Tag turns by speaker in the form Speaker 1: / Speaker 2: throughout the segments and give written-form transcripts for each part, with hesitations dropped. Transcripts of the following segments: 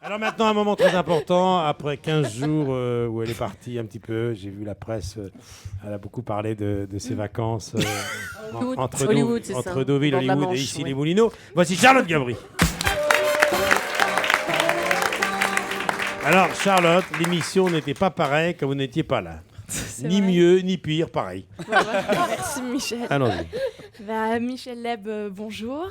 Speaker 1: Alors maintenant, un moment très important. Après 15 jours où elle est partie un petit peu, j'ai vu la presse, elle a beaucoup parlé de ses vacances entre
Speaker 2: Hollywood, c'est ça.
Speaker 1: entre Deauville,
Speaker 2: Bord de la
Speaker 1: Hollywood et
Speaker 2: Manche,
Speaker 1: ici
Speaker 2: ouais.
Speaker 1: les Moulineaux. Voici Charlotte Gabri. Alors Charlotte, l'émission n'était pas pareille quand vous n'étiez pas là. Ni
Speaker 3: vrai.
Speaker 1: mieux, ni pire, pareil.
Speaker 3: Merci Michel.
Speaker 1: Allons-y.
Speaker 3: Michel Leb, bonjour.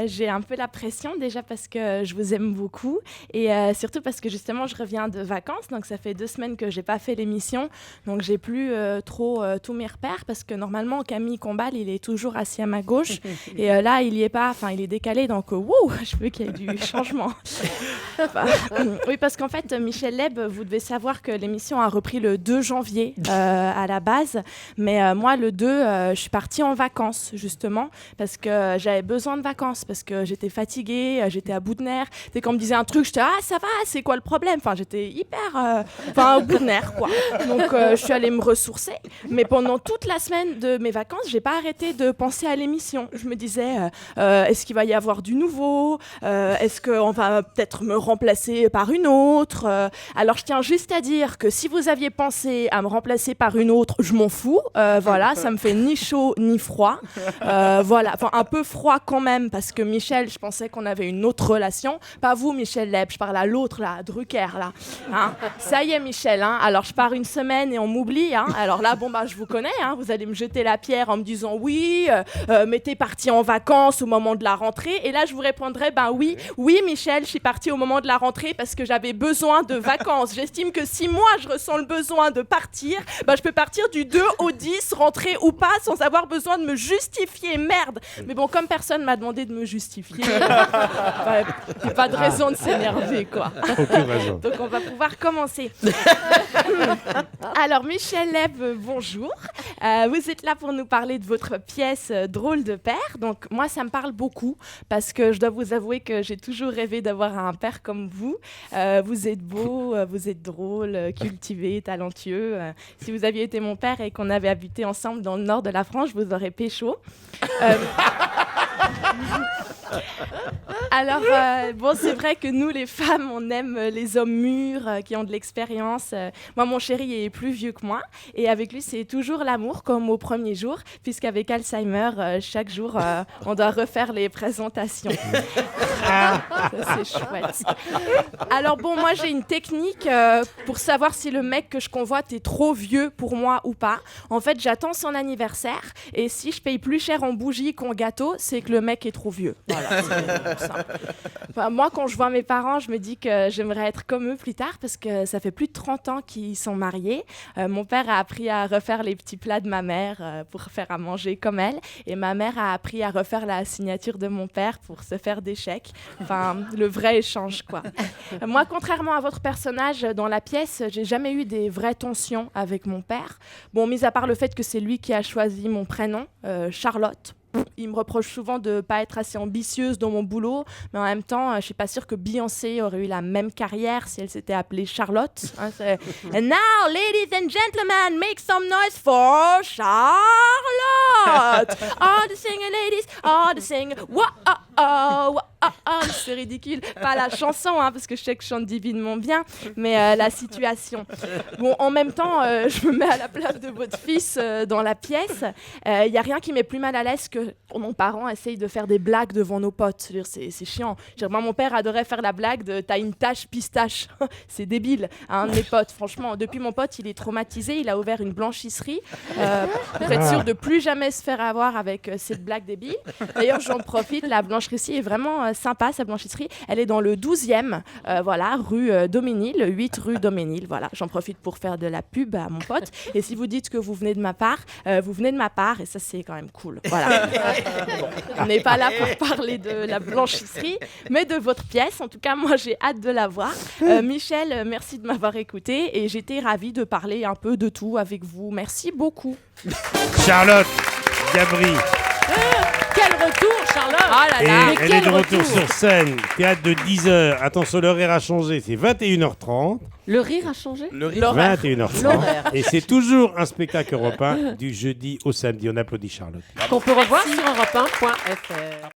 Speaker 3: J'ai un peu la pression déjà parce que je vous aime beaucoup et surtout parce que justement je reviens de vacances, donc ça fait 2 semaines que j'ai pas fait l'émission, donc j'ai plus trop tous mes repères parce que normalement Camille Combal il est toujours assis à ma gauche et là il y est pas, enfin il est décalé, donc je veux qu'il y ait du changement. Oui, parce qu'en fait Michel Leb, vous devez savoir que l'émission a repris le 2 janvier à la base, mais moi le 2 je suis partie en vacances justement parce que j'avais besoin de vacances, parce que j'étais fatiguée, j'étais à bout de nerfs. Dès qu'on me disait un truc, j'étais ça va, c'est quoi le problème? Enfin, j'étais hyper au bout de nerfs quoi. Donc je suis allée me ressourcer, mais pendant toute la semaine de mes vacances, j'ai pas arrêté de penser à l'émission. Je me disais est-ce qu'il va y avoir du nouveau? Est-ce qu'on va peut-être me remplacer par une autre? Alors je tiens juste à dire que si vous aviez pensé à me remplacer par une autre, je m'en fous. Voilà, ça me fait ni chaud ni froid. Voilà, enfin un peu froid quand même parce que Michel, je pensais qu'on avait une autre relation. Pas vous, Michel Leb, je parle à l'autre là, Drucker là. Hein, ça y est, Michel. Hein, alors je pars une semaine et on m'oublie. Hein, alors là, je vous connais. Hein, vous allez me jeter la pierre en me disant oui, mais t'es parti en vacances au moment de la rentrée. Et là, je vous répondrai oui, Michel, je suis partie au moment de la rentrée parce que j'avais besoin de vacances. J'estime que si moi je ressens le besoin de partir, je peux partir du 2 au 10, rentrer ou pas, sans avoir besoin de me justifier, merde. Mais bon, comme personne m'a demandé de me justifier, il n'y a pas de raison de s'énerver, quoi.
Speaker 1: Aucune raison.
Speaker 3: Donc on va pouvoir commencer. Alors Michel Leb, bonjour. Vous êtes là pour nous parler de votre pièce Drôle de père. Donc moi, ça me parle beaucoup parce que je dois vous avouer que j'ai toujours rêvé d'avoir un père comme vous. Vous êtes beau, vous êtes drôle, cultivé, talentueux. Si vous aviez été mon père et qu'on avait habité ensemble dans le nord de la France, je vous aurais pécho. Alors, c'est vrai que nous, les femmes, on aime les hommes mûrs, qui ont de l'expérience. Moi, mon chéri est plus vieux que moi. Et avec lui, c'est toujours l'amour, comme au premier jour, puisqu'avec Alzheimer, chaque jour, on doit refaire les présentations. Ça, c'est chouette. Alors moi, j'ai une technique pour savoir si le mec que je convoite est trop vieux pour moi ou pas. En fait, j'attends son anniversaire. Et si je paye plus cher en bougies qu'en gâteau, c'est que le mec est trop vieux. Voilà, c'est simple. Enfin, moi, quand je vois mes parents, je me dis que j'aimerais être comme eux plus tard parce que ça fait plus de 30 ans qu'ils sont mariés. Mon père a appris à refaire les petits plats de ma mère pour faire à manger comme elle. Et ma mère a appris à refaire la signature de mon père pour se faire des chèques. Enfin, le vrai échange, quoi. Moi, contrairement à votre personnage dans la pièce, j'ai jamais eu des vraies tensions avec mon père. Bon, mis à part le fait que c'est lui qui a choisi mon prénom, Charlotte. Il me reproche souvent de ne pas être assez ambitieuse dans mon boulot, mais en même temps, je ne suis pas sûre que Beyoncé aurait eu la même carrière si elle s'était appelée Charlotte. Hein, And now, ladies and gentlemen, make some noise for Charlotte! All the singer ladies, all the singer... C'est ridicule. Pas la chanson, hein, parce que je sais que je chante divinement bien, mais la situation. Bon, en même temps, je me mets à la place de votre fils dans la pièce. Il n'y a rien qui m'est plus mal à l'aise que mon parent essaye de faire des blagues devant nos potes. C'est chiant. Moi, mon père adorait faire la blague de « t'as une tache pistache ». C'est débile. Un de mes potes, franchement, depuis mon pote, il est traumatisé. Il a ouvert une blanchisserie pour être sûr de plus jamais se faire avoir avec cette blague débile. D'ailleurs, j'en profite. La blanchisserie est vraiment sympa, sa blanchisserie. Elle est dans le 12e, rue Doménil, 8 rue Doménil. Voilà, j'en profite pour faire de la pub à mon pote. Et si vous dites que vous venez de ma part, vous venez de ma part et ça, c'est quand même cool. Voilà. Bon, on n'est pas là pour parler de la blanchisserie, mais de votre pièce. En tout cas, moi, j'ai hâte de la voir. Michel, merci de m'avoir écouté et j'étais ravie de parler un peu de tout avec vous. Merci beaucoup.
Speaker 1: Charlotte Gabri.
Speaker 2: Quel retour, Charlotte!
Speaker 3: Ah là là.
Speaker 1: Et elle est de retour sur scène, théâtre de 10h. Attention, l'horaire a changé, c'est 21h30.
Speaker 2: Le rire a changé?
Speaker 4: Le rire.
Speaker 2: L'horaire.
Speaker 1: 21h30.
Speaker 2: L'horaire.
Speaker 1: Et c'est toujours un spectacle européen du jeudi au samedi. On applaudit Charlotte.
Speaker 2: Qu'on peut revoir sur europe1.fr.